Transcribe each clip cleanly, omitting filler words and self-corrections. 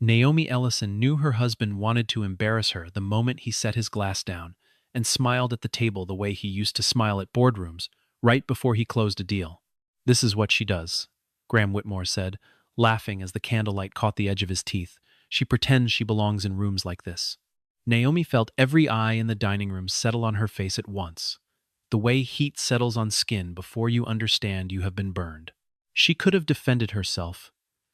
Naomi Ellison knew her husband wanted to embarrass her the moment he set his glass down and smiled at the table the way he used to smile at boardrooms right before he closed a deal. "This is what she does," Graham Whitmore said, laughing as the candlelight caught the edge of his teeth. "She pretends she belongs in rooms like this." Naomi felt every eye in the dining room settle on her face at once, the way heat settles on skin before you understand you have been burned. She could have defended herself.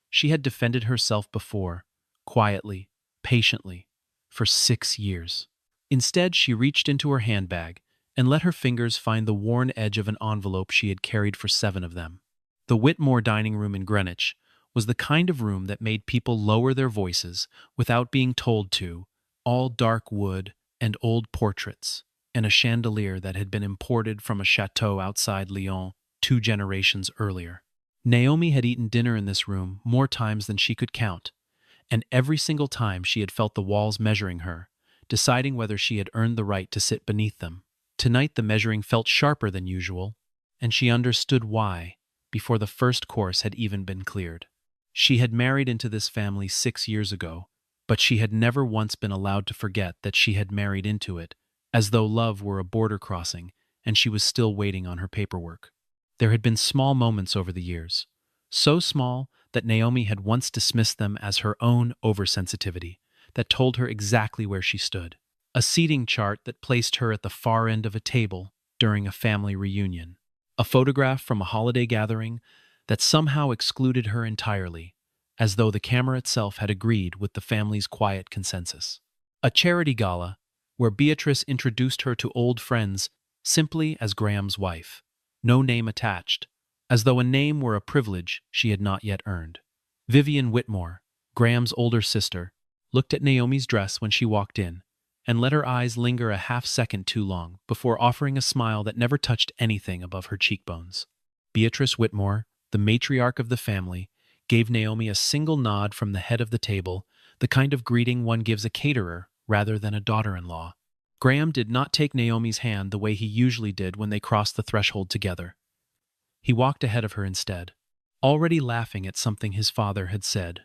She had defended herself before, quietly, patiently, for 6 years. Instead, she reached into her handbag and let her fingers find the worn edge of an envelope she had carried for 7 of them. The Whitmore dining room in Greenwich was the kind of room that made people lower their voices without being told to, all dark wood and old portraits, and a chandelier that had been imported from a chateau outside Lyon 2 generations earlier. Naomi had eaten dinner in this room more times than she could count, and every single time she had felt the walls measuring her, deciding whether she had earned the right to sit beneath them. Tonight the measuring felt sharper than usual, and she understood why before the first course had even been cleared. She had married into this family 6 years ago, but she had never once been allowed to forget that she had married into it, as though love were a border crossing and she was still waiting on her paperwork. There had been small moments over the years, so small that Naomi had once dismissed them as her own oversensitivity, that told her exactly where she stood. A seating chart that placed her at the far end of a table during a family reunion. A photograph from a holiday gathering that somehow excluded her entirely, as though the camera itself had agreed with the family's quiet consensus. A charity gala where Beatrice introduced her to old friends simply as Graham's wife, no name attached, as though a name were a privilege she had not yet earned. Vivian Whitmore, Graham's older sister, looked at Naomi's dress when she walked in, and let her eyes linger a half-second too long before offering a smile that never touched anything above her cheekbones. Beatrice Whitmore, the matriarch of the family, gave Naomi a single nod from the head of the table, the kind of greeting one gives a caterer rather than a daughter-in-law. Graham did not take Naomi's hand the way he usually did when they crossed the threshold together. He walked ahead of her instead, already laughing at something his father had said,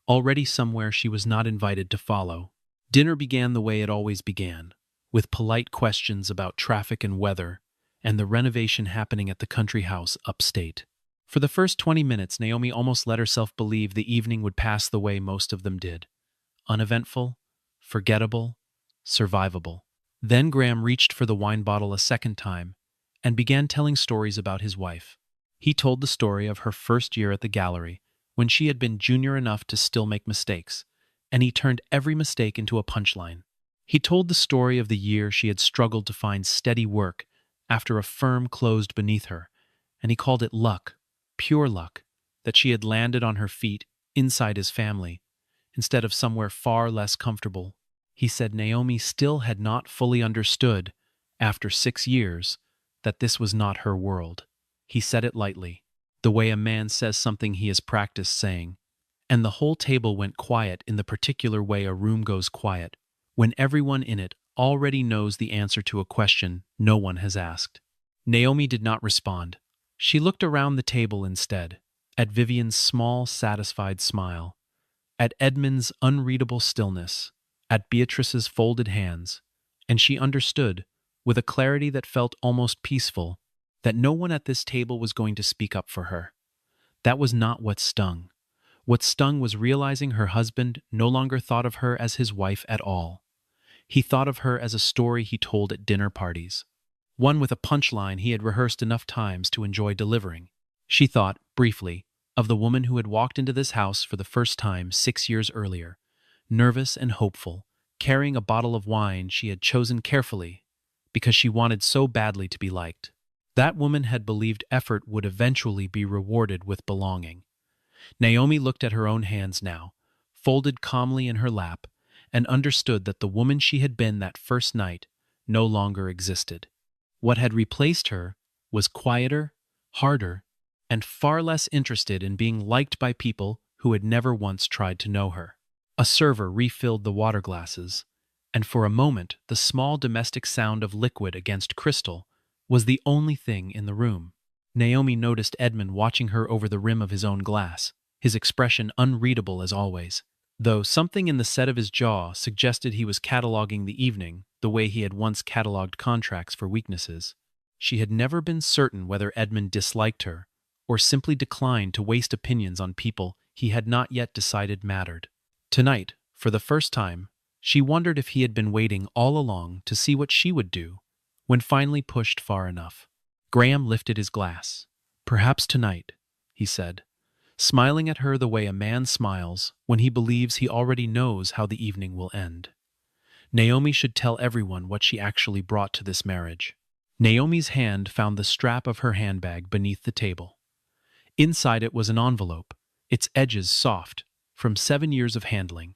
already somewhere she was not invited to follow. Dinner began the way it always began, with polite questions about traffic and weather, and the renovation happening at the country house upstate. For the first 20 minutes, Naomi almost let herself believe the evening would pass the way most of them did. Uneventful, forgettable, survivable. Then Graham reached for the wine bottle a second time and began telling stories about his wife. He told the story of her first year at the gallery, when she had been junior enough to still make mistakes, and he turned every mistake into a punchline. He told the story of the year she had struggled to find steady work after a firm closed beneath her, and he called it luck, pure luck, that she had landed on her feet inside his family, instead of somewhere far less comfortable. He said Naomi still had not fully understood, after 6 years, that this was not her world. He said it lightly, the way a man says something he has practiced saying, and the whole table went quiet in the particular way a room goes quiet, when everyone in it already knows the answer to a question no one has asked. Naomi did not respond. She looked around the table instead, at Vivian's small, satisfied smile, at Edmund's unreadable stillness, at Beatrice's folded hands, and she understood, with a clarity that felt almost peaceful, that no one at this table was going to speak up for her. That was not what stung. What stung was realizing her husband no longer thought of her as his wife at all. He thought of her as a story he told at dinner parties, one with a punchline he had rehearsed enough times to enjoy delivering. She thought, briefly, of the woman who had walked into this house for the first time 6 years earlier, nervous and hopeful, carrying a bottle of wine she had chosen carefully because she wanted so badly to be liked. That woman had believed effort would eventually be rewarded with belonging. Naomi looked at her own hands now, folded calmly in her lap, and understood that the woman she had been that first night no longer existed. What had replaced her was quieter, harder, and far less interested in being liked by people who had never once tried to know her. A server refilled the water glasses, and for a moment the small domestic sound of liquid against crystal was the only thing in the room. Naomi noticed Edmund watching her over the rim of his own glass, his expression unreadable as always. though something in the set of his jaw suggested he was cataloging the evening the way he had once cataloged contracts for weaknesses. She had never been certain whether Edmund disliked her or simply declined to waste opinions on people he had not yet decided mattered. Tonight, for the first time, she wondered if he had been waiting all along to see what she would do when finally pushed far enough. Graham lifted his glass. "Perhaps tonight," he said, smiling at her the way a man smiles when he believes he already knows how the evening will end. Naomi should tell everyone what she actually brought to this marriage. Naomi's hand found the strap of her handbag beneath the table. Inside it was an envelope, its edges soft, from 7 years of handling,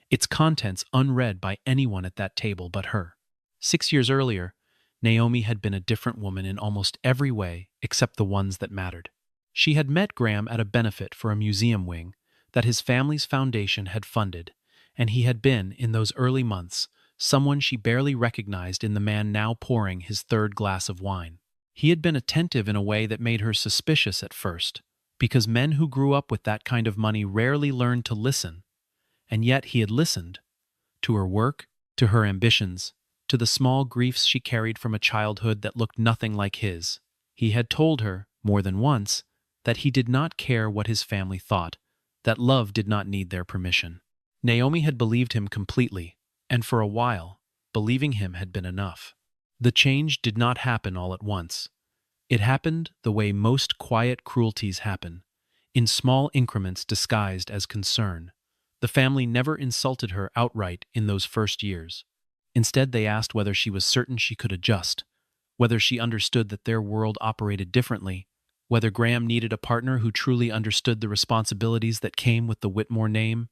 its contents unread by anyone at that table but her. 6 years earlier, Naomi had been a different woman in almost every way except the ones that mattered. She had met Graham at a benefit for a museum wing that his family's foundation had funded, and he had been, in those early months, someone she barely recognized in the man now pouring his third glass of wine. He had been attentive in a way that made her suspicious at first, because men who grew up with that kind of money rarely learned to listen, and yet he had listened. To her work, to her ambitions, to the small griefs she carried from a childhood that looked nothing like his. He had told her, more than once, that he did not care what his family thought, that love did not need their permission. Naomi had believed him completely, and for a while, believing him had been enough. The change did not happen all at once. It happened the way most quiet cruelties happen, in small increments disguised as concern. The family never insulted her outright in those first years. Instead, they asked whether she was certain she could adjust, whether she understood that their world operated differently, whether Graham needed a partner who truly understood the responsibilities that came with the Whitmore name.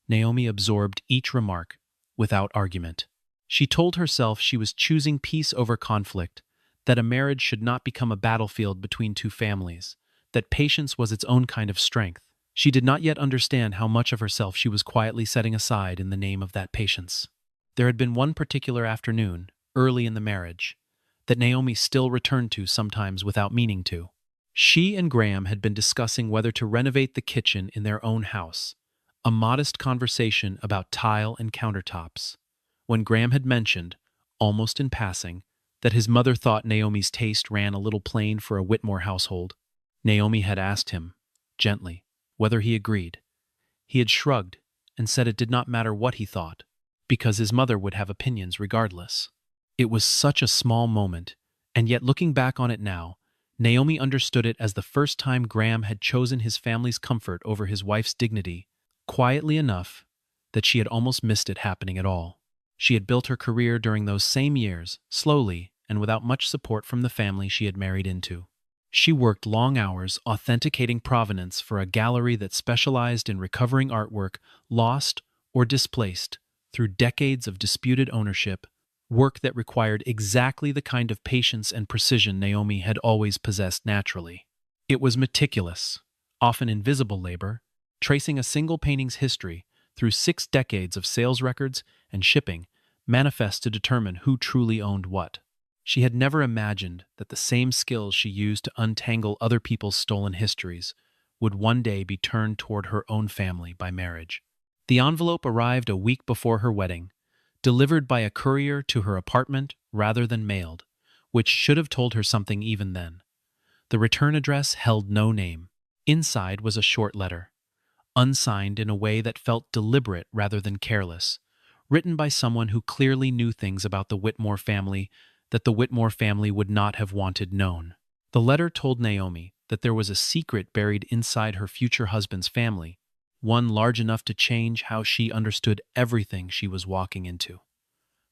Naomi absorbed each remark, without argument. She told herself she was choosing peace over conflict, that a marriage should not become a battlefield between two families, that patience was its own kind of strength. She did not yet understand how much of herself she was quietly setting aside in the name of that patience. There had been one particular afternoon, early in the marriage, that Naomi still returned to sometimes without meaning to. She and Graham had been discussing whether to renovate the kitchen in their own house, a modest conversation about tile and countertops, when Graham had mentioned, almost in passing, that his mother thought Naomi's taste ran a little plain for a Whitmore household. Naomi had asked him, gently, whether he agreed. He had shrugged and said it did not matter what he thought, because his mother would have opinions regardless. It was such a small moment, and yet looking back on it now, Naomi understood it as the first time Graham had chosen his family's comfort over his wife's dignity, quietly enough that she had almost missed it happening at all. She had built her career during those same years, slowly and without much support from the family she had married into. She worked long hours authenticating provenance for a gallery that specialized in recovering artwork lost or displaced through decades of disputed ownership, work that required exactly the kind of patience and precision Naomi had always possessed naturally. It was meticulous, often invisible labor, tracing a single painting's history through 6 decades of sales records and shipping, manifest to determine who truly owned what. She had never imagined that the same skills she used to untangle other people's stolen histories would one day be turned toward her own family by marriage. The envelope arrived a week before her wedding, delivered by a courier to her apartment rather than mailed, which should have told her something even then. The return address held no name. Inside was a short letter, unsigned in a way that felt deliberate rather than careless, written by someone who clearly knew things about the Whitmore family that the Whitmore family would not have wanted known. The letter told Naomi that there was a secret buried inside her future husband's family, one large enough to change how she understood everything she was walking into.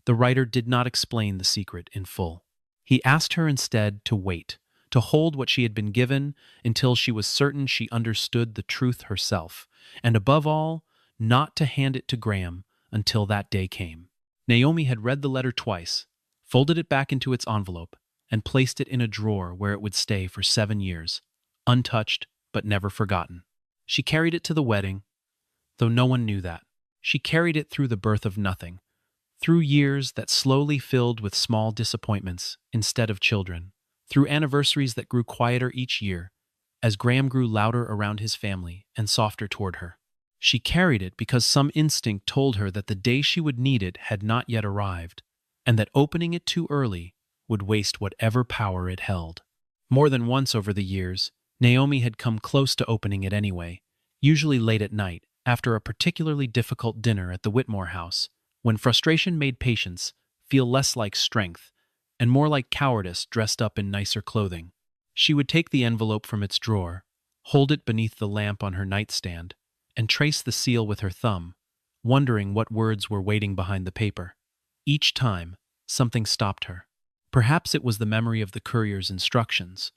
The writer did not explain the secret in full. He asked her instead to wait, to hold what she had been given until she was certain she understood the truth herself, and above all, not to hand it to Graham until that day came. Naomi had read the letter twice, folded it back into its envelope, and placed it in a drawer where it would stay for 7 years, untouched but never forgotten. She carried it to the wedding, though no one knew that. She carried it through the birth of nothing, through years that slowly filled with small disappointments instead of children, through anniversaries that grew quieter each year, as Graham grew louder around his family and softer toward her. She carried it because some instinct told her that the day she would need it had not yet arrived, and that opening it too early would waste whatever power it held. More than once over the years, Naomi had come close to opening it anyway, usually late at night, after a particularly difficult dinner at the Whitmore house, when frustration made patience feel less like strength and more like cowardice dressed up in nicer clothing. She would take the envelope from its drawer, hold it beneath the lamp on her nightstand, and trace the seal with her thumb, wondering what words were waiting behind the paper. Each time, something stopped her. Perhaps it was the memory of the courier's instructions,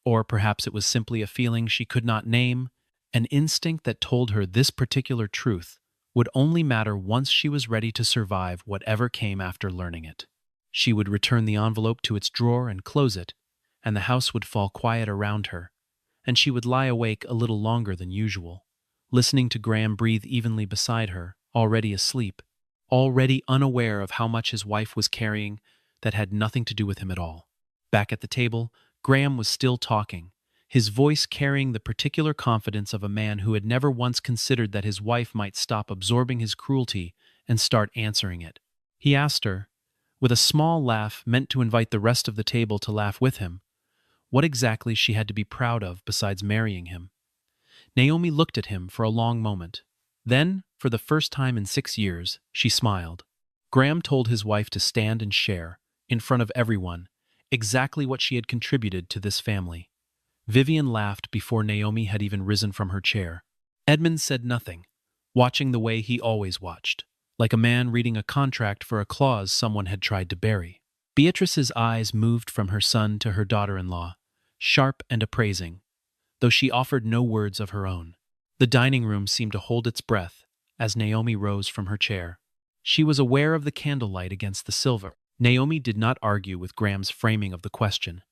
or perhaps it was simply a feeling she could not name, an instinct that told her this particular truth would only matter once she was ready to survive whatever came after learning it. She would return the envelope to its drawer and close it, and the house would fall quiet around her, and she would lie awake a little longer than usual, listening to Graham breathe evenly beside her, already asleep, already unaware of how much his wife was carrying that had nothing to do with him at all. Back at the table, Graham was still talking, his voice carrying the particular confidence of a man who had never once considered that his wife might stop absorbing his cruelty and start answering it. He asked her, with a small laugh meant to invite the rest of the table to laugh with him, what exactly she had to be proud of besides marrying him. Naomi looked at him for a long moment. Then, for the first time in 6 years, she smiled. Graham told his wife to stand and share, in front of everyone, exactly what she had contributed to this family. Vivian laughed before Naomi had even risen from her chair. Edmund said nothing, watching the way he always watched, like a man reading a contract for a clause someone had tried to bury. Beatrice's eyes moved from her son to her daughter-in-law, sharp and appraising, though she offered no words of her own. The dining room seemed to hold its breath as Naomi rose from her chair. She was aware of the candlelight against the silver. Naomi did not argue with Graham's framing of the question.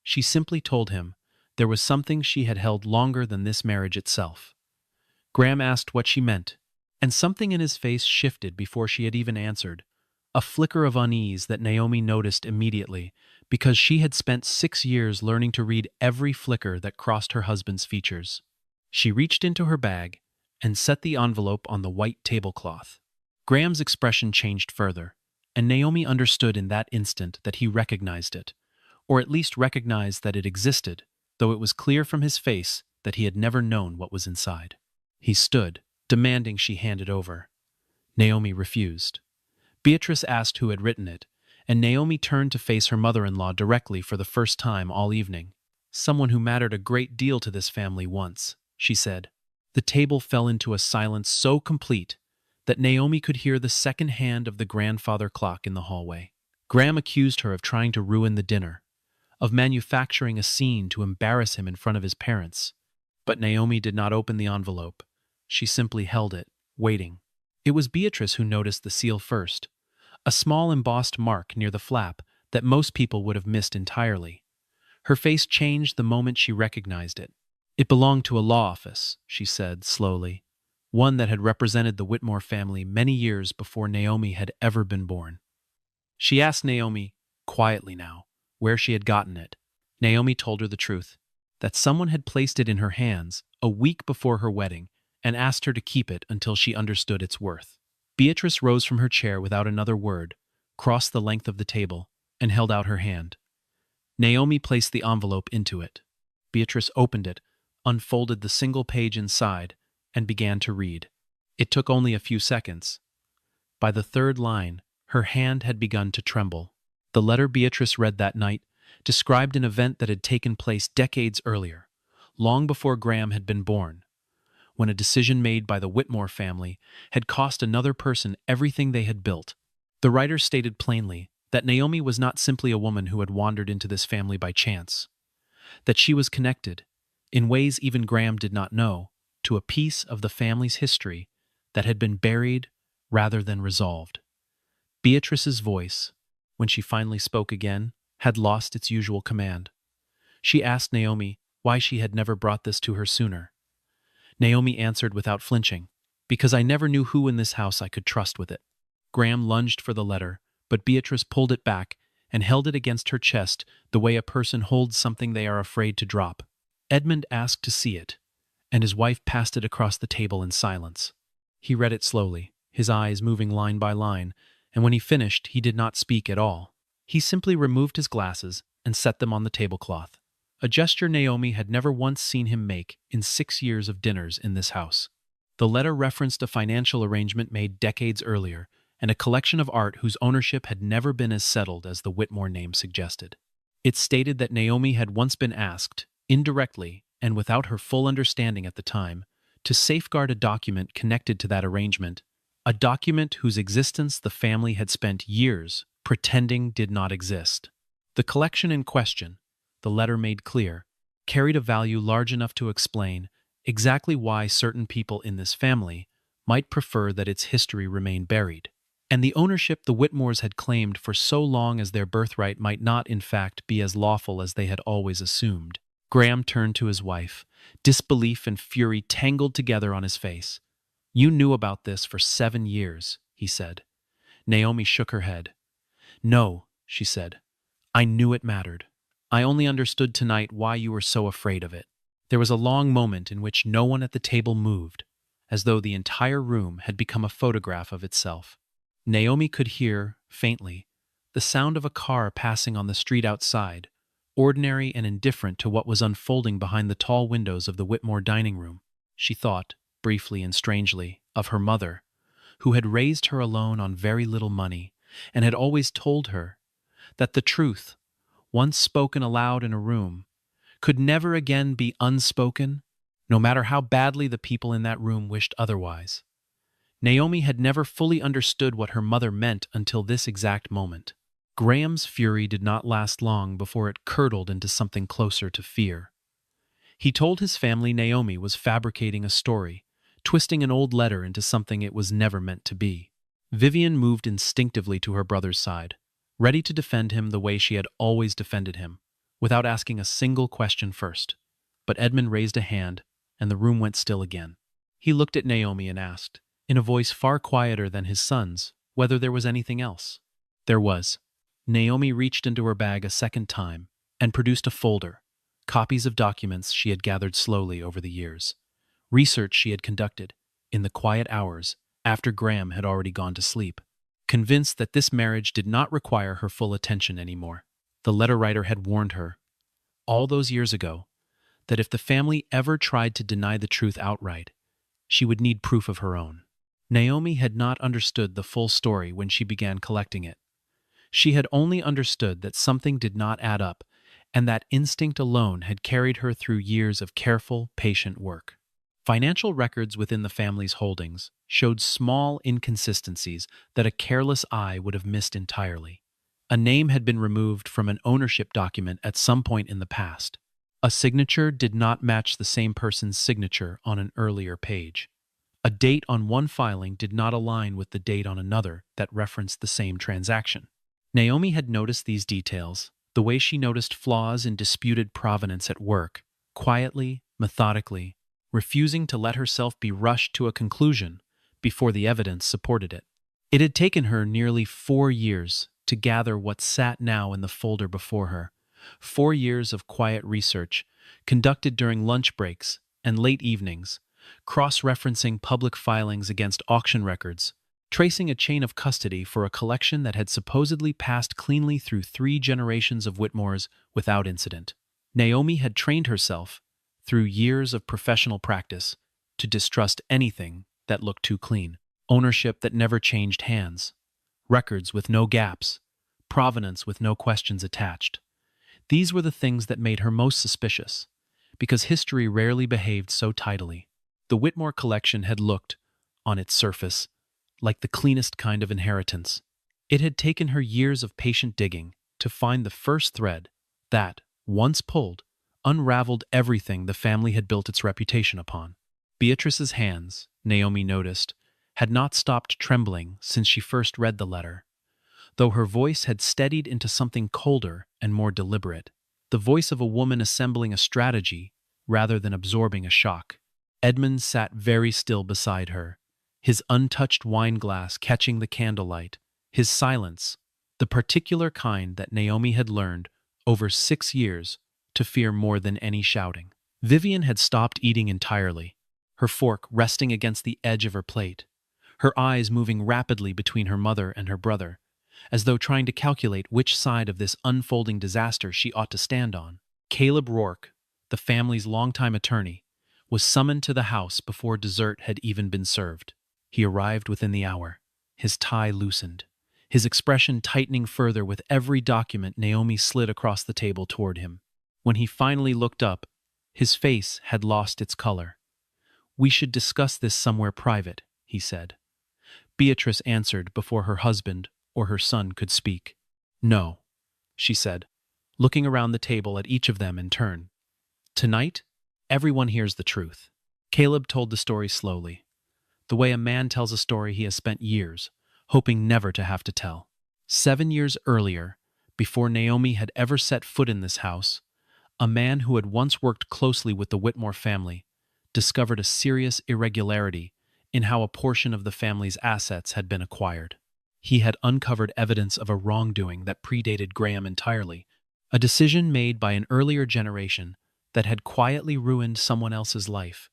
She simply told him there was something she had held longer than this marriage itself. Graham asked what she meant, and something in his face shifted before she had even answered, a flicker of unease that Naomi noticed immediately because she had spent 6 years learning to read every flicker that crossed her husband's features. She reached into her bag and set the envelope on the white tablecloth. Graham's expression changed further, and Naomi understood in that instant that he recognized it, or at least recognized that it existed, though it was clear from his face that he had never known what was inside. He stood, demanding she hand it over. Naomi refused. Beatrice asked who had written it, and Naomi turned to face her mother-in-law directly for the first time all evening. Someone who mattered a great deal to this family once, she said. The table fell into a silence so complete that Naomi could hear the second hand of the grandfather clock in the hallway. Graham accused her of trying to ruin the dinner, of manufacturing a scene to embarrass him in front of his parents. But Naomi did not open the envelope. She simply held it, waiting. It was Beatrice who noticed the seal first, a small embossed mark near the flap that most people would have missed entirely. Her face changed the moment she recognized it. It belonged to a law office, she said slowly, one that had represented the Whitmore family many years before Naomi had ever been born. She asked Naomi, quietly now, where she had gotten it. Naomi told her the truth, that someone had placed it in her hands a week before her wedding and asked her to keep it until she understood its worth. Beatrice rose from her chair without another word, crossed the length of the table, and held out her hand. Naomi placed the envelope into it. Beatrice opened it, unfolded the single page inside, and began to read. It took only a few seconds. By the third line, her hand had begun to tremble. The letter Beatrice read that night described an event that had taken place decades earlier, long before Graham had been born, when a decision made by the Whitmore family had cost another person everything they had built. The writer stated plainly that Naomi was not simply a woman who had wandered into this family by chance, that she was connected, in ways even Graham did not know, to a piece of the family's history that had been buried rather than resolved. Beatrice's voice, when she finally spoke again, had lost its usual command. She asked Naomi why she had never brought this to her sooner. Naomi answered without flinching, because I never knew who in this house I could trust with it. Graham lunged for the letter, but Beatrice pulled it back and held it against her chest the way a person holds something they are afraid to drop. Edmund asked to see it, and his wife passed it across the table in silence. He read it slowly, his eyes moving line by line, and when he finished, he did not speak at all. He simply removed his glasses and set them on the tablecloth, a gesture Naomi had never once seen him make in 6 years of dinners in this house. The letter referenced a financial arrangement made decades earlier and a collection of art whose ownership had never been as settled as the Whitmore name suggested. It stated that Naomi had once been asked, indirectly and without her full understanding at the time, to safeguard a document connected to that arrangement, a document whose existence the family had spent years pretending did not exist. The collection in question, the letter made clear, carried a value large enough to explain exactly why certain people in this family might prefer that its history remain buried. And the ownership the Whitmores had claimed for so long as their birthright might not in fact be as lawful as they had always assumed. Graham turned to his wife, disbelief and fury tangled together on his face. "You knew about this for 7 years," he said. Naomi shook her head. "No," she said. "I knew it mattered. I only understood tonight why you were so afraid of it." There was a long moment in which no one at the table moved, as though the entire room had become a photograph of itself. Naomi could hear, faintly, the sound of a car passing on the street outside, ordinary and indifferent to what was unfolding behind the tall windows of the Whitmore dining room. She thought, briefly and strangely, of her mother, who had raised her alone on very little money and had always told her that the truth, once spoken aloud in a room, could never again be unspoken, no matter how badly the people in that room wished otherwise. Naomi had never fully understood what her mother meant until this exact moment. Graham's fury did not last long before it curdled into something closer to fear. He told his family Naomi was fabricating a story, twisting an old letter into something it was never meant to be. Vivian moved instinctively to her brother's side, ready to defend him the way she had always defended him, without asking a single question first. But Edmund raised a hand, and the room went still again. He looked at Naomi and asked, in a voice far quieter than his son's, whether there was anything else. There was. Naomi reached into her bag a second time and produced a folder, copies of documents she had gathered slowly over the years, research she had conducted in the quiet hours after Graham had already gone to sleep, convinced that this marriage did not require her full attention anymore. The letter writer had warned her, all those years ago, that if the family ever tried to deny the truth outright, she would need proof of her own. Naomi had not understood the full story when she began collecting it. She had only understood that something did not add up, and that instinct alone had carried her through years of careful, patient work. Financial records within the family's holdings showed small inconsistencies that a careless eye would have missed entirely. A name had been removed from an ownership document at some point in the past. A signature did not match the same person's signature on an earlier page. A date on one filing did not align with the date on another that referenced the same transaction. Naomi had noticed these details, the way she noticed flaws in disputed provenance at work, quietly, methodically, refusing to let herself be rushed to a conclusion before the evidence supported it. It had taken her nearly 4 years to gather what sat now in the folder before her, 4 years of quiet research, conducted during lunch breaks and late evenings, cross-referencing public filings against auction records, tracing a chain of custody for a collection that had supposedly passed cleanly through 3 generations of Whitmores without incident. Naomi had trained herself, through years of professional practice, to distrust anything that looked too clean. Ownership that never changed hands, records with no gaps, provenance with no questions attached. These were the things that made her most suspicious, because history rarely behaved so tidily. The Whitmore collection had looked, on its surface, like the cleanest kind of inheritance. It had taken her years of patient digging to find the first thread that, once pulled, unraveled everything the family had built its reputation upon. Beatrice's hands, Naomi noticed, had not stopped trembling since she first read the letter, though her voice had steadied into something colder and more deliberate, the voice of a woman assembling a strategy rather than absorbing a shock. Edmund sat very still beside her, his untouched wine glass catching the candlelight, his silence, the particular kind that Naomi had learned, over 6 years, to fear more than any shouting. Vivian had stopped eating entirely, her fork resting against the edge of her plate, her eyes moving rapidly between her mother and her brother, as though trying to calculate which side of this unfolding disaster she ought to stand on. Caleb Rourke, the family's longtime attorney, was summoned to the house before dessert had even been served. He arrived within the hour, his tie loosened, his expression tightening further with every document Naomi slid across the table toward him. When he finally looked up, his face had lost its color. "We should discuss this somewhere private," he said. Beatrice answered before her husband or her son could speak. "No," she said, looking around the table at each of them in turn. "Tonight, everyone hears the truth." Caleb told the story slowly, the way a man tells a story he has spent years, hoping never to have to tell. 7 years earlier, before Naomi had ever set foot in this house, a man who had once worked closely with the Whitmore family discovered a serious irregularity in how a portion of the family's assets had been acquired. He had uncovered evidence of a wrongdoing that predated Graham entirely, a decision made by an earlier generation that had quietly ruined someone else's life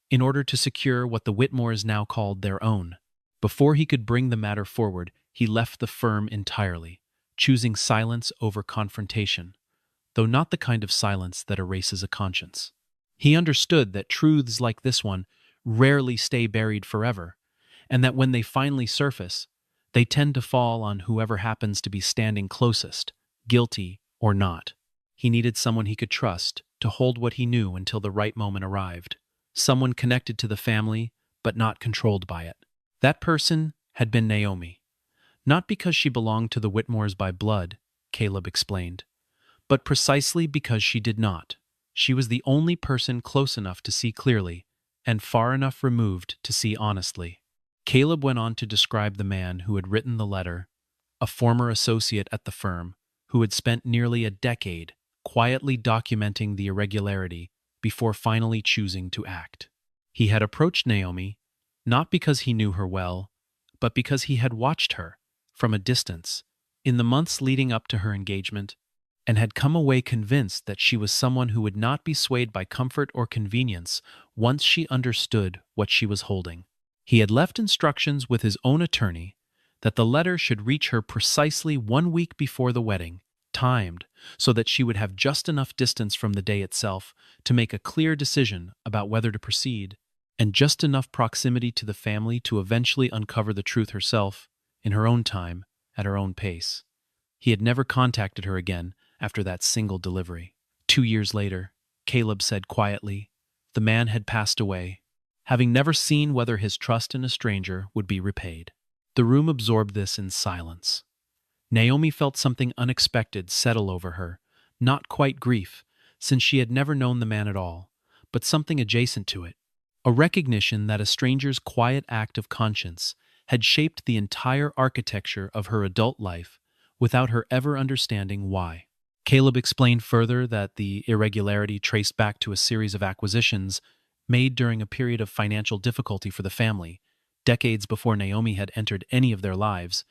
in order to secure what the Whitmores now called their own. Before he could bring the matter forward, he left the firm entirely, choosing silence over confrontation, though not the kind of silence that erases a conscience. He understood that truths like this one rarely stay buried forever, and that when they finally surface, they tend to fall on whoever happens to be standing closest, guilty or not. He needed someone he could trust to hold what he knew until the right moment arrived, someone connected to the family but not controlled by it. That person had been Naomi. Not because she belonged to the Whitmores by blood, Caleb explained, but precisely because she did not. She was the only person close enough to see clearly and far enough removed to see honestly. Caleb went on to describe the man who had written the letter, a former associate at the firm who had spent nearly a decade quietly documenting the irregularity before finally choosing to act. He had approached Naomi not because he knew her well, but because he had watched her from a distance in the months leading up to her engagement and had come away convinced that she was someone who would not be swayed by comfort or convenience once she understood what she was holding. He had left instructions with his own attorney that the letter should reach her precisely 1 week before the wedding, timed so that she would have just enough distance from the day itself to make a clear decision about whether to proceed, and just enough proximity to the family to eventually uncover the truth herself, in her own time, at her own pace. He had never contacted her again after that single delivery. 2 years later, Caleb said quietly, the man had passed away, having never seen whether his trust in a stranger would be repaid. The room absorbed this in silence. Naomi felt something unexpected settle over her, not quite grief, since she had never known the man at all, but something adjacent to it, a recognition that a stranger's quiet act of conscience had shaped the entire architecture of her adult life without her ever understanding why. Caleb explained further that the irregularity traced back to a series of acquisitions made during a period of financial difficulty for the family, decades before Naomi had entered any of their lives,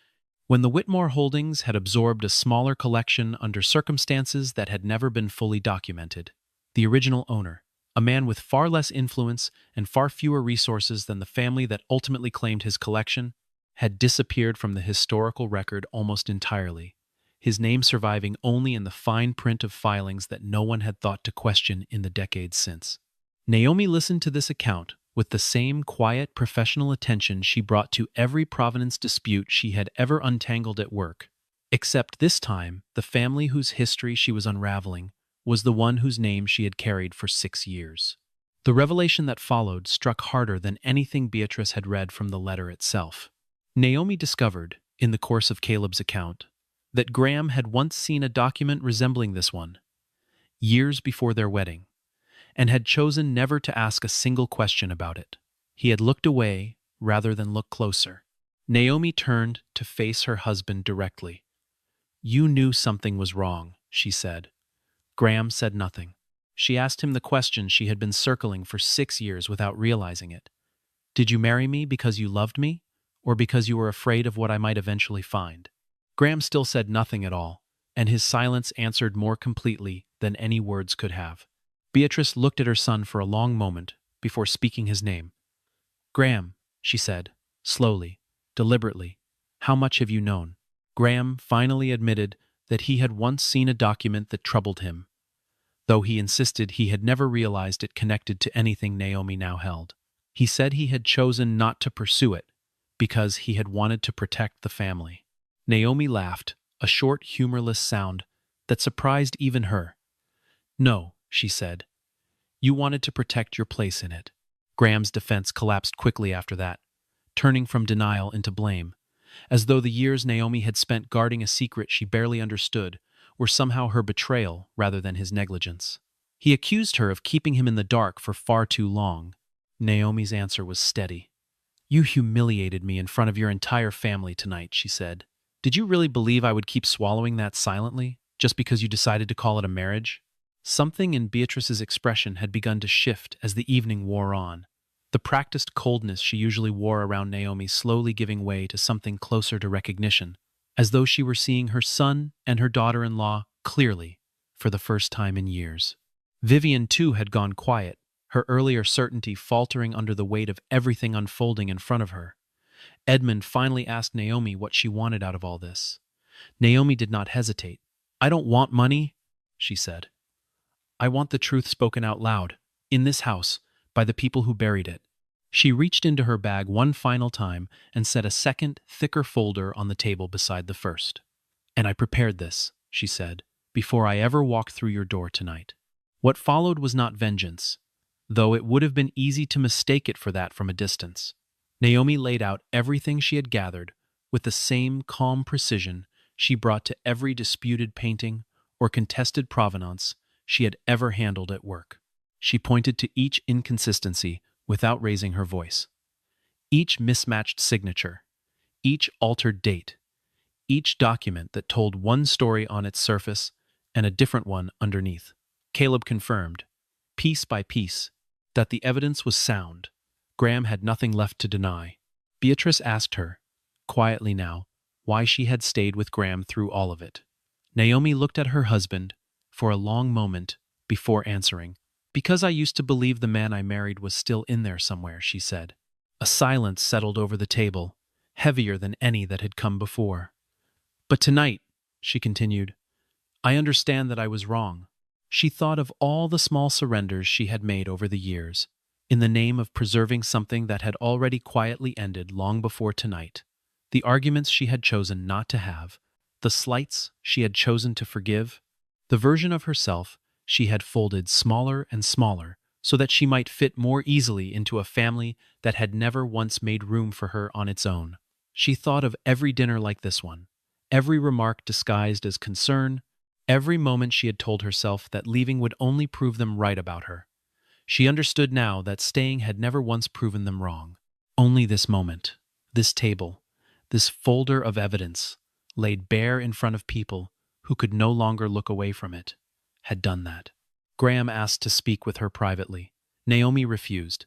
when the Whitmore holdings had absorbed a smaller collection under circumstances that had never been fully documented. The original owner, a man with far less influence and far fewer resources than the family that ultimately claimed his collection, had disappeared from the historical record almost entirely, his name surviving only in the fine print of filings that no one had thought to question in the decades since. Naomi listened to this account with the same quiet professional attention she brought to every provenance dispute she had ever untangled at work, except this time the family whose history she was unraveling was the one whose name she had carried for 6 years. The revelation that followed struck harder than anything Beatrice had read from the letter itself. Naomi discovered, in the course of Caleb's account, that Graham had once seen a document resembling this one, years before their wedding, and had chosen never to ask a single question about it. He had looked away rather than look closer. Naomi turned to face her husband directly. "You knew something was wrong," she said. Graham said nothing. She asked him the question she had been circling for 6 years without realizing it. "Did you marry me because you loved me, or because you were afraid of what I might eventually find?" Graham still said nothing at all, and his silence answered more completely than any words could have. Beatrice looked at her son for a long moment before speaking his name. Graham, she said, slowly, deliberately, how much have you known? Graham finally admitted that he had once seen a document that troubled him, though he insisted he had never realized it connected to anything Naomi now held. He said he had chosen not to pursue it because he had wanted to protect the family. Naomi laughed, a short, humorless sound that surprised even her. No, she said. You wanted to protect your place in it. Graham's defense collapsed quickly after that, turning from denial into blame, as though the years Naomi had spent guarding a secret she barely understood were somehow her betrayal rather than his negligence. He accused her of keeping him in the dark for far too long. Naomi's answer was steady. You humiliated me in front of your entire family tonight, she said. Did you really believe I would keep swallowing that silently, just because you decided to call it a marriage? Something in Beatrice's expression had begun to shift as the evening wore on. The practiced coldness she usually wore around Naomi slowly giving way to something closer to recognition, as though she were seeing her son and her daughter-in-law clearly for the first time in years. Vivian, too, had gone quiet, her earlier certainty faltering under the weight of everything unfolding in front of her. Edmund finally asked Naomi what she wanted out of all this. Naomi did not hesitate. I don't want money, she said. I want the truth spoken out loud, in this house, by the people who buried it. She reached into her bag one final time and set a second, thicker folder on the table beside the first. And I prepared this, she said, before I ever walked through your door tonight. What followed was not vengeance, though it would have been easy to mistake it for that from a distance. Naomi laid out everything she had gathered with the same calm precision she brought to every disputed painting or contested provenance she had ever handled at work. She pointed to each inconsistency without raising her voice. Each mismatched signature, each altered date, each document that told one story on its surface and a different one underneath. Caleb confirmed, piece by piece, that the evidence was sound. Graham had nothing left to deny. Beatrice asked her, quietly now, why she had stayed with Graham through all of it. Naomi looked at her husband for a long moment before answering. Because I used to believe the man I married was still in there somewhere, she said. A silence settled over the table, heavier than any that had come before. But tonight, she continued, I understand that I was wrong. She thought of all the small surrenders she had made over the years, in the name of preserving something that had already quietly ended long before tonight. The arguments she had chosen not to have, the slights she had chosen to forgive, the version of herself she had folded smaller and smaller so that she might fit more easily into a family that had never once made room for her on its own. She thought of every dinner like this one, every remark disguised as concern, every moment she had told herself that leaving would only prove them right about her. She understood now that staying had never once proven them wrong. Only this moment, this table, this folder of evidence, laid bare in front of people who could no longer look away from it, had done that. Graham asked to speak with her privately. Naomi refused.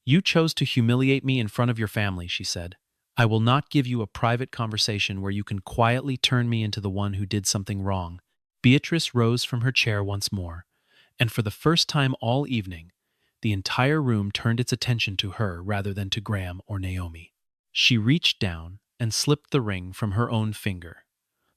You chose to humiliate me in front of your family, she said. I will not give you a private conversation where you can quietly turn me into the one who did something wrong. Beatrice rose from her chair once more, and for the first time all evening, the entire room turned its attention to her rather than to Graham or Naomi. She reached down and slipped the ring from her own finger,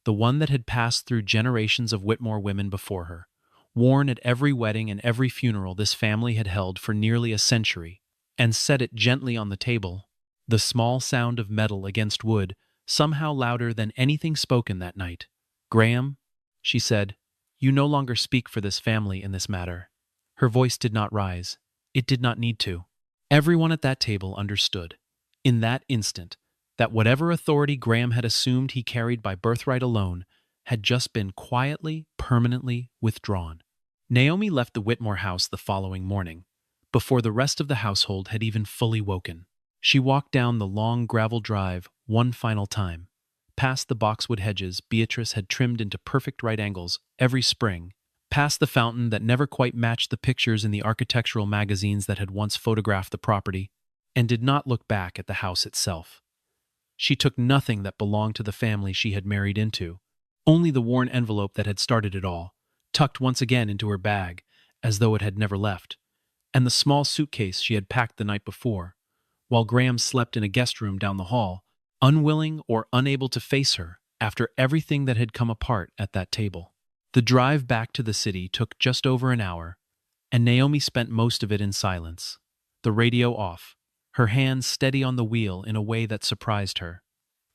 the one that had passed through generations of Whitmore women before her, worn at every wedding and every funeral this family had held for nearly a century, and set it gently on the table. The small sound of metal against wood, somehow louder than anything spoken that night. Graham, she said, you no longer speak for this family in this matter. Her voice did not rise. It did not need to. Everyone at that table understood, in that instant, that whatever authority Graham had assumed he carried by birthright alone had just been quietly, permanently withdrawn. Naomi left the Whitmore house the following morning, before the rest of the household had even fully woken. She walked down the long gravel drive one final time, past the boxwood hedges Beatrice had trimmed into perfect right angles every spring, past the fountain that never quite matched the pictures in the architectural magazines that had once photographed the property, and did not look back at the house itself. She took nothing that belonged to the family she had married into, only the worn envelope that had started it all, tucked once again into her bag, as though it had never left, and the small suitcase she had packed the night before, while Graham slept in a guest room down the hall, unwilling or unable to face her after everything that had come apart at that table. The drive back to the city took just over an hour, and Naomi spent most of it in silence, the radio off, her hands steady on the wheel in a way that surprised her.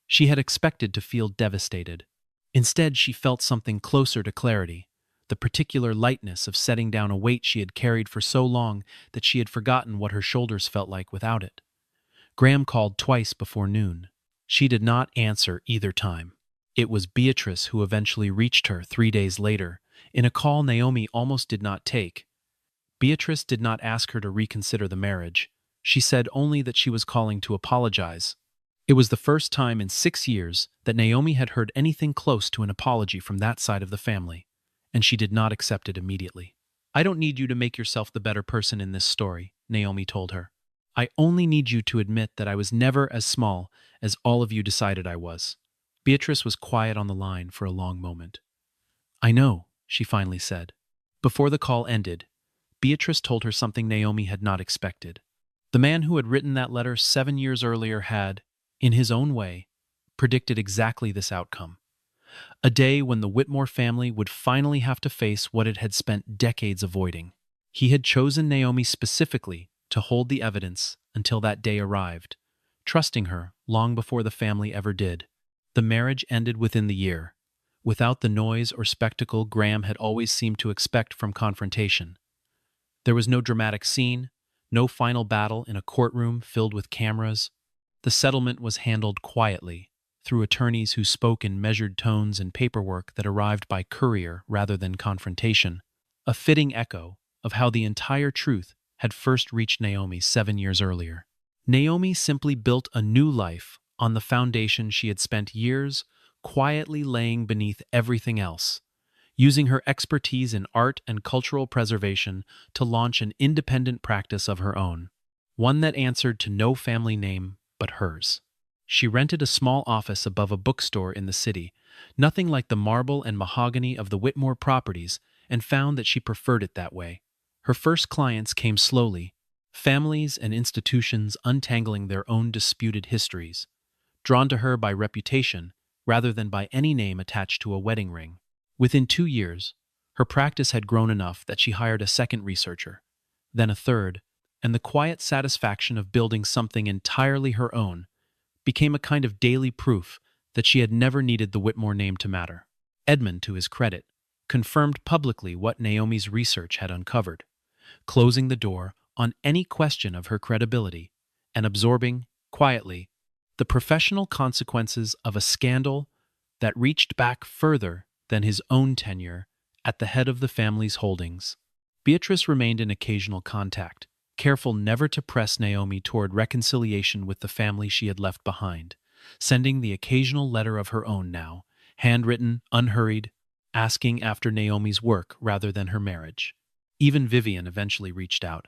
She had expected to feel devastated. Instead, she felt something closer to clarity, the particular lightness of setting down a weight she had carried for so long that she had forgotten what her shoulders felt like without it. Graham called twice before noon. She did not answer either time. It was Beatrice who eventually reached her 3 days later, in a call Naomi almost did not take. Beatrice did not ask her to reconsider the marriage. She said only that she was calling to apologize. It was the first time in 6 years that Naomi had heard anything close to an apology from that side of the family, and she did not accept it immediately. "I don't need you to make yourself the better person in this story," Naomi told her. "I only need you to admit that I was never as small as all of you decided I was." Beatrice was quiet on the line for a long moment. "I know," she finally said. Before the call ended, Beatrice told her something Naomi had not expected. The man who had written that letter 7 years earlier had, in his own way, predicted exactly this outcome. A day when the Whitmore family would finally have to face what it had spent decades avoiding. He had chosen Naomi specifically to hold the evidence until that day arrived, trusting her long before the family ever did. The marriage ended within the year, without the noise or spectacle Graham had always seemed to expect from confrontation. There was no dramatic scene, no final battle in a courtroom filled with cameras. The settlement was handled quietly, through attorneys who spoke in measured tones and paperwork that arrived by courier rather than confrontation, a fitting echo of how the entire truth had first reached Naomi 7 years earlier. Naomi simply built a new life on the foundation she had spent years quietly laying beneath everything else, using her expertise in art and cultural preservation to launch an independent practice of her own, one that answered to no family name but hers. She rented a small office above a bookstore in the city, nothing like the marble and mahogany of the Whitmore properties, and found that she preferred it that way. Her first clients came slowly, families and institutions untangling their own disputed histories, drawn to her by reputation rather than by any name attached to a wedding ring. Within 2 years, her practice had grown enough that she hired a second researcher, then a third, and the quiet satisfaction of building something entirely her own became a kind of daily proof that she had never needed the Whitmore name to matter. Edmund, to his credit, confirmed publicly what Naomi's research had uncovered, closing the door on any question of her credibility and absorbing, quietly, the professional consequences of a scandal that reached back further than his own tenure at the head of the family's holdings. Beatrice remained in occasional contact, careful never to press Naomi toward reconciliation with the family she had left behind, sending the occasional letter of her own now, handwritten, unhurried, asking after Naomi's work rather than her marriage. Even Vivian eventually reached out,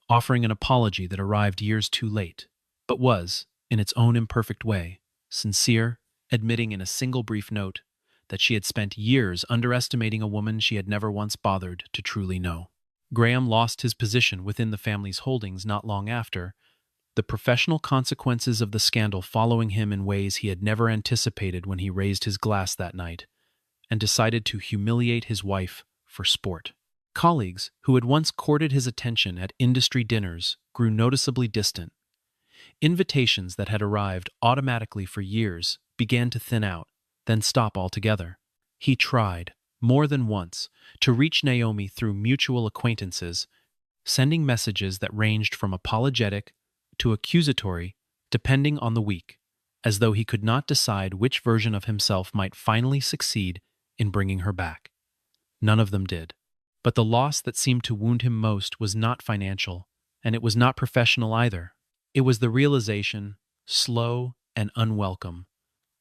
offering an apology that arrived years too late, but was, in its own imperfect way, sincere, admitting in a single brief note that she had spent years underestimating a woman she had never once bothered to truly know. Graham lost his position within the family's holdings not long after, the professional consequences of the scandal following him in ways he had never anticipated when he raised his glass that night and decided to humiliate his wife for sport. Colleagues who had once courted his attention at industry dinners grew noticeably distant. Invitations that had arrived automatically for years began to thin out, then stop altogether. He tried, more than once, to reach Naomi through mutual acquaintances, sending messages that ranged from apologetic to accusatory, depending on the week, as though he could not decide which version of himself might finally succeed in bringing her back. None of them did. But the loss that seemed to wound him most was not financial, and it was not professional either. It was the realization, slow and unwelcome,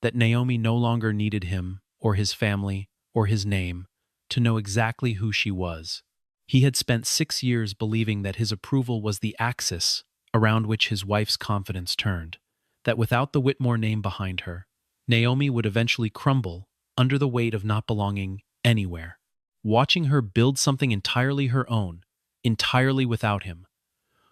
that Naomi no longer needed him or his family or his name to know exactly who she was. He had spent 6 years believing that his approval was the axis around which his wife's confidence turned, that without the Whitmore name behind her, Naomi would eventually crumble under the weight of not belonging anywhere. watching her build something entirely her own, entirely without him,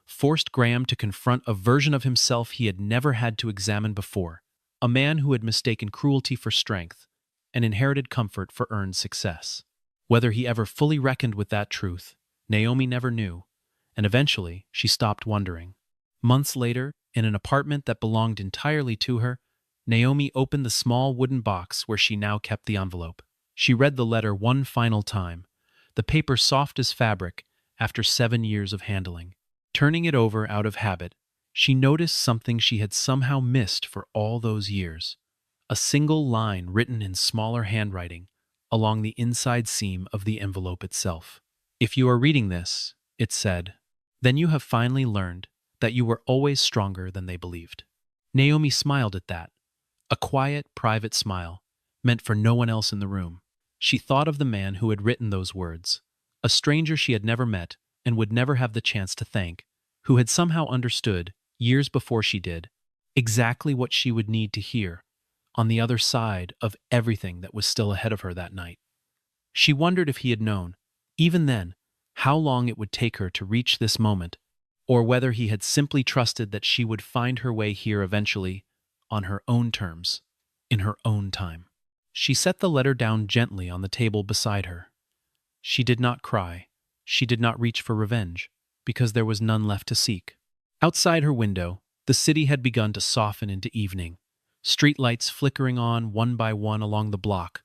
forced Graham to confront a version of himself he had never had to examine before, a man who had mistaken cruelty for strength and inherited comfort for earned success. Whether he ever fully reckoned with that truth, Naomi never knew, and eventually she stopped wondering. Months later, in an apartment that belonged entirely to her, Naomi opened the small wooden box where she now kept the envelope. She read the letter one final time, the paper soft as fabric after 7 years of handling. Turning it over out of habit, she noticed something she had somehow missed for all those years. A single line written in smaller handwriting along the inside seam of the envelope itself. "If you are reading this," it said, "then you have finally learned that you were always stronger than they believed." Naomi smiled at that, a quiet, private smile, meant for no one else in the room. She thought of the man who had written those words, a stranger she had never met and would never have the chance to thank, who had somehow understood, years before she did, exactly what she would need to hear on the other side of everything that was still ahead of her that night. She wondered if he had known, even then, how long it would take her to reach this moment, or whether he had simply trusted that she would find her way here eventually, on her own terms, in her own time. She set the letter down gently on the table beside her. She did not cry. She did not reach for revenge, because there was none left to seek. Outside her window, the city had begun to soften into evening, streetlights flickering on one by one along the block,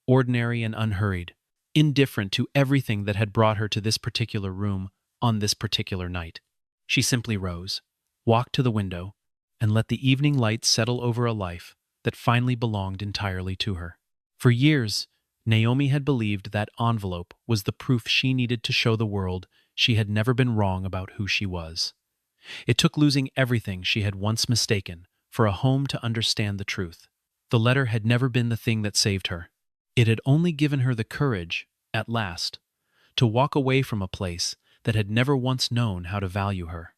ordinary and unhurried, indifferent to everything that had brought her to this particular room on this particular night. She simply rose, walked to the window, and let the evening light settle over a life that finally belonged entirely to her. For years, Naomi had believed that envelope was the proof she needed to show the world she had never been wrong about who she was. It took losing everything she had once mistaken for a home to understand the truth. The letter had never been the thing that saved her. It had only given her the courage, at last, to walk away from a place that had never once known how to value her.